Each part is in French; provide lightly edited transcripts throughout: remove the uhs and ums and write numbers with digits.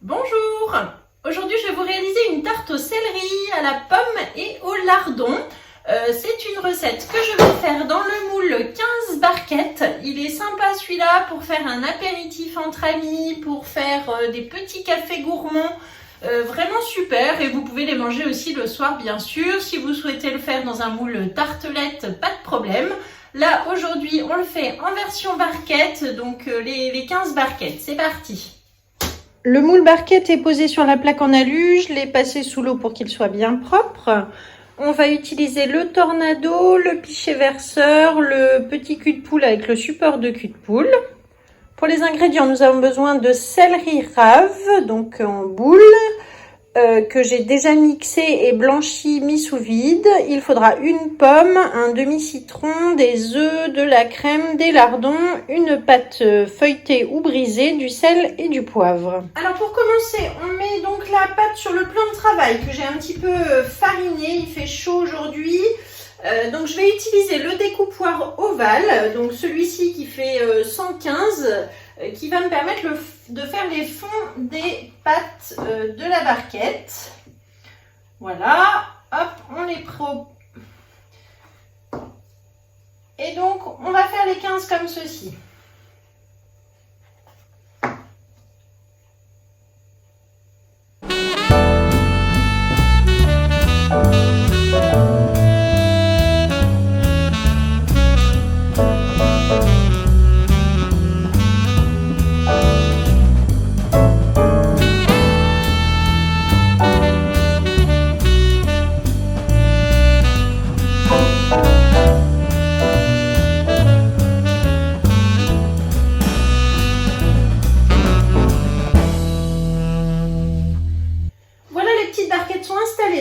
Bonjour! Aujourd'hui je vais vous réaliser une tarte au céleri, à la pomme et au lardon. C'est une recette que je vais faire dans le moule 15 barquettes. Il est sympa celui-là pour faire un apéritif entre amis, pour faire des petits cafés gourmands. Vraiment super, et vous pouvez les manger aussi le soir bien sûr. Si vous souhaitez le faire dans un moule tartelette, pas de problème. Là aujourd'hui on le fait en version barquette, donc les 15 barquettes, c'est parti. Le moule barquette est posé sur la plaque en alu, je l'ai passé sous l'eau pour qu'il soit bien propre. On va utiliser le tornado, le pichet verseur, le petit cul de poule avec le support de cul de poule. Pour les ingrédients, nous avons besoin de céleri rave, donc en boule, que j'ai déjà mixé et blanchi, mis sous vide. Il faudra une pomme, un demi-citron, des œufs, de la crème, des lardons, une pâte feuilletée ou brisée, du sel et du poivre. Alors pour commencer, on met donc la pâte sur le plan de travail que j'ai un petit peu fariné. Il fait chaud aujourd'hui. Donc je vais utiliser le découpoir ovale, donc celui-ci qui fait 115, qui va me permettre de faire les fonds des pâtes de la barquette. Voilà, hop, on les pro. Et donc on va faire les 15 comme ceci.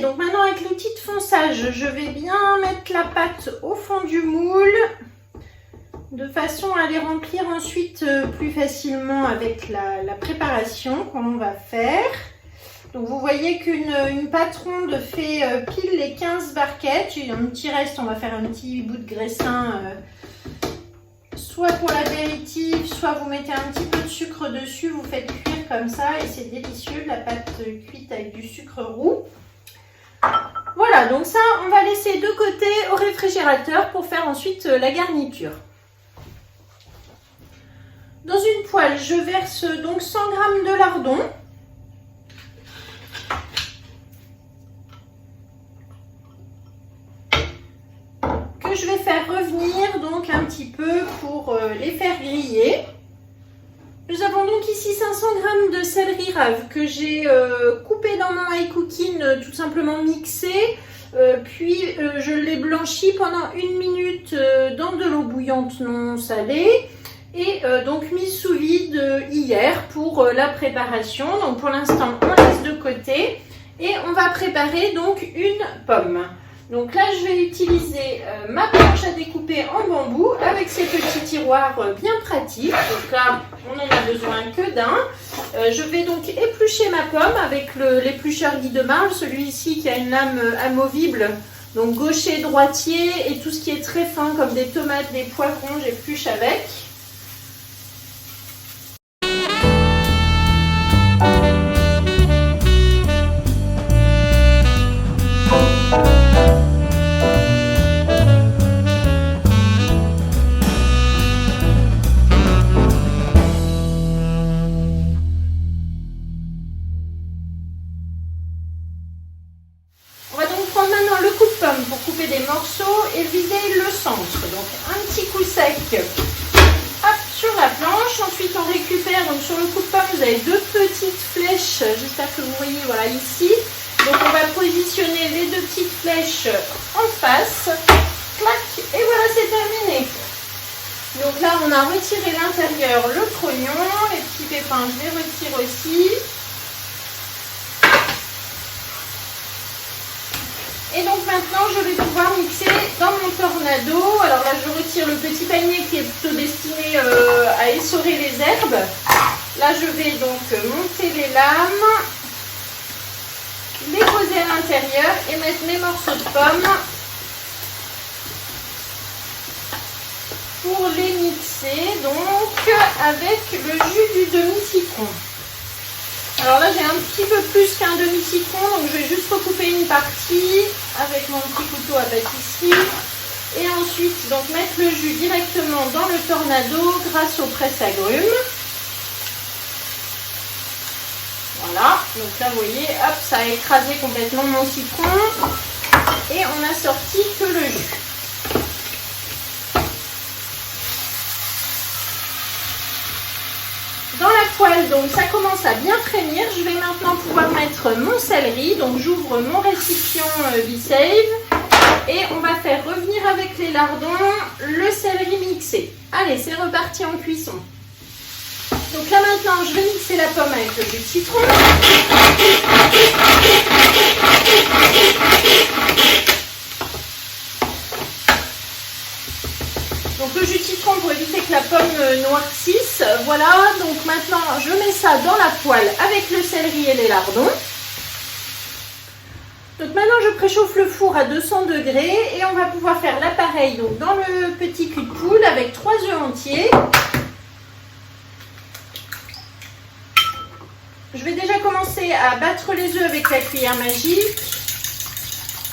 Donc maintenant avec l'outil de fonçage, je vais bien mettre la pâte au fond du moule de façon à les remplir ensuite plus facilement avec la préparation qu'on va faire. Donc vous voyez qu'une pâte ronde fait pile les 15 barquettes. Il y a un petit reste, on va faire un petit bout de graissin soit pour l'apéritif, soit vous mettez un petit peu de sucre dessus, vous faites cuire comme ça et c'est délicieux, de la pâte cuite avec du sucre roux. Voilà, donc ça, on va laisser de côté au réfrigérateur pour faire ensuite la garniture. Dans une poêle, je verse donc 100 g de lardon. Que je vais faire revenir donc un petit peu pour les faire griller. Nous avons donc ici 500 g de céleri rave que j'ai coupé dans mon high cooking, tout simplement mixé. Puis je l'ai blanchi pendant 1 minute dans de l'eau bouillante non salée. Et donc mis sous vide hier pour la préparation. Donc pour l'instant on laisse de côté. Et on va préparer donc une pomme. Donc là, je vais utiliser ma planche à découper en bambou avec ces petits tiroirs bien pratiques. Donc là, on n'en a besoin que d'un. Je vais donc éplucher ma pomme avec l'éplucheur Guy de Marle, celui-ci qui a une lame amovible. Donc gaucher, droitier et tout ce qui est très fin comme des tomates, des poivrons, j'épluche avec. Pour couper des morceaux et vider le centre. Donc un petit coup sec hop, sur la planche. Ensuite on récupère, donc sur le coup de pomme vous avez deux petites flèches, j'espère que vous voyez, voilà ici. Donc on va positionner les deux petites flèches en face, clac, et voilà, c'est terminé. Donc là on a retiré l'intérieur, le trognon, les petits pépins je les retire aussi. Et donc maintenant je vais pouvoir mixer dans mon tornado. Alors là je retire le petit panier qui est plutôt destiné à essorer les herbes. Là je vais donc monter les lames, les poser à l'intérieur et mettre mes morceaux de pommes pour les mixer donc avec le jus du demi-citron. Alors là j'ai un petit peu plus qu'un demi-citron, donc je vais juste recouper une partie avec mon petit couteau à pâtisserie. Et ensuite, donc mettre le jus directement dans le tornado grâce au presse-agrumes. Voilà, donc là vous voyez, hop, ça a écrasé complètement mon citron. Et on a sorti que le jus. Dans la poêle, donc ça commence à bien frémir. Je vais maintenant pouvoir mettre mon céleri. Donc j'ouvre mon récipient B-Save et on va faire revenir avec les lardons le céleri mixé. Allez, c'est reparti en cuisson. Donc là maintenant, je vais mixer la pomme avec le jus de citron. Donc le jus de citron pour éviter que la pomme noircisse. Voilà, donc maintenant je mets ça dans la poêle avec le céleri et les lardons. Donc maintenant je préchauffe le four à 200 degrés et on va pouvoir faire l'appareil donc dans le petit cul de poule avec 3 œufs entiers. Je vais déjà commencer à battre les œufs avec la cuillère magique.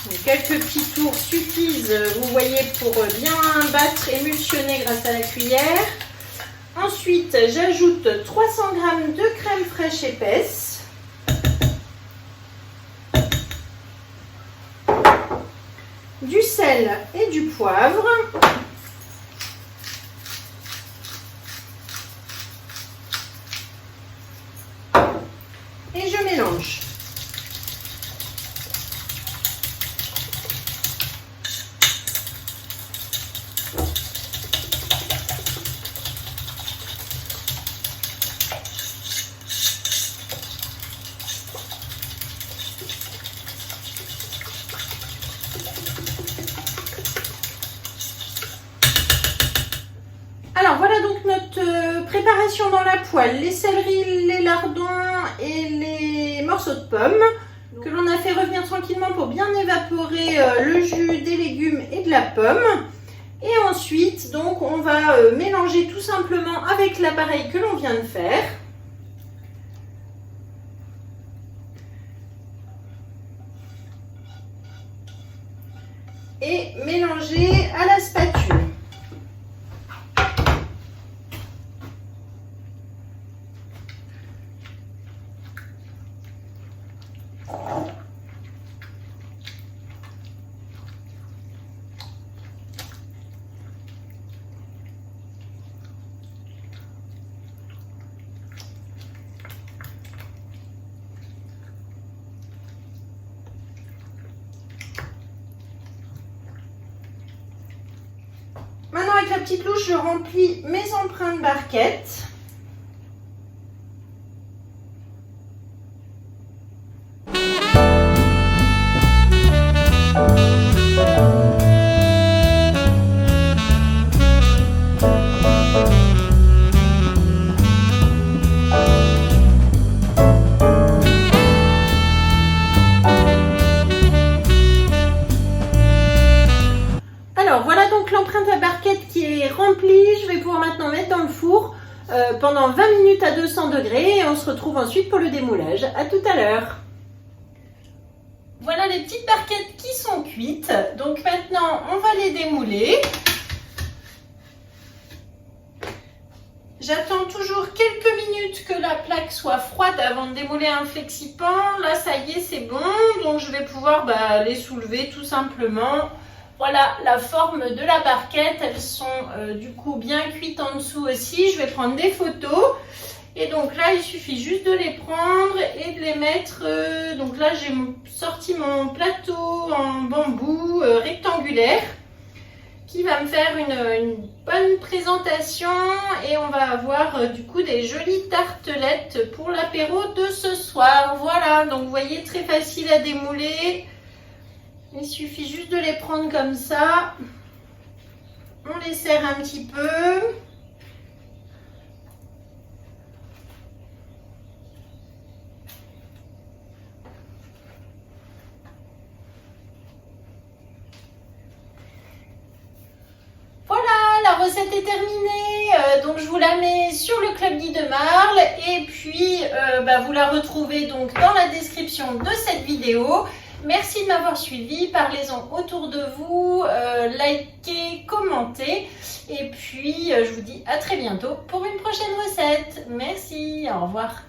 Donc, quelques petits tours suffisent, vous voyez, pour bien battre, émulsionner grâce à la cuillère. Ensuite, j'ajoute 300 g de crème fraîche épaisse. Du sel et du poivre. Et je mélange. Alors voilà donc notre préparation dans la poêle, les céleris, les lardons et les morceaux de pommes que l'on a fait revenir tranquillement pour bien évaporer le jus des légumes et de la pomme. Et ensuite donc on va mélanger tout simplement avec l'appareil que l'on vient de faire. Et mélanger à la spatule. Maintenant avec la petite louche, je remplis mes empreintes barquettes. Alors voilà donc l'empreinte à barquette qui est remplie. Je vais pouvoir maintenant mettre dans le four pendant 20 minutes à 200 degrés et on se retrouve ensuite pour le démoulage. À tout à l'heure. Voilà les petites barquettes qui sont cuites. Donc maintenant on va les démouler. J'attends toujours quelques minutes que la plaque soit froide avant de démouler un flexipan. Là ça y est, c'est bon. Donc je vais pouvoir les soulever tout simplement. Voilà la forme de la barquette, elles sont du coup bien cuites en dessous aussi. Je vais prendre des photos et donc là il suffit juste de les prendre et de les mettre. Donc là j'ai sorti mon plateau en bambou rectangulaire qui va me faire une bonne présentation et on va avoir du coup des jolies tartelettes pour l'apéro de ce soir. Voilà, donc vous voyez, très facile à démouler. Il suffit juste de les prendre comme ça. On les serre un petit peu. Voilà, la recette est terminée. donc je vous la mets sur le Club Guy de Marle et puis vous la retrouvez donc dans la description de cette vidéo. Merci de m'avoir suivi, parlez-en autour de vous, likez, commentez et puis je vous dis à très bientôt pour une prochaine recette. Merci, au revoir.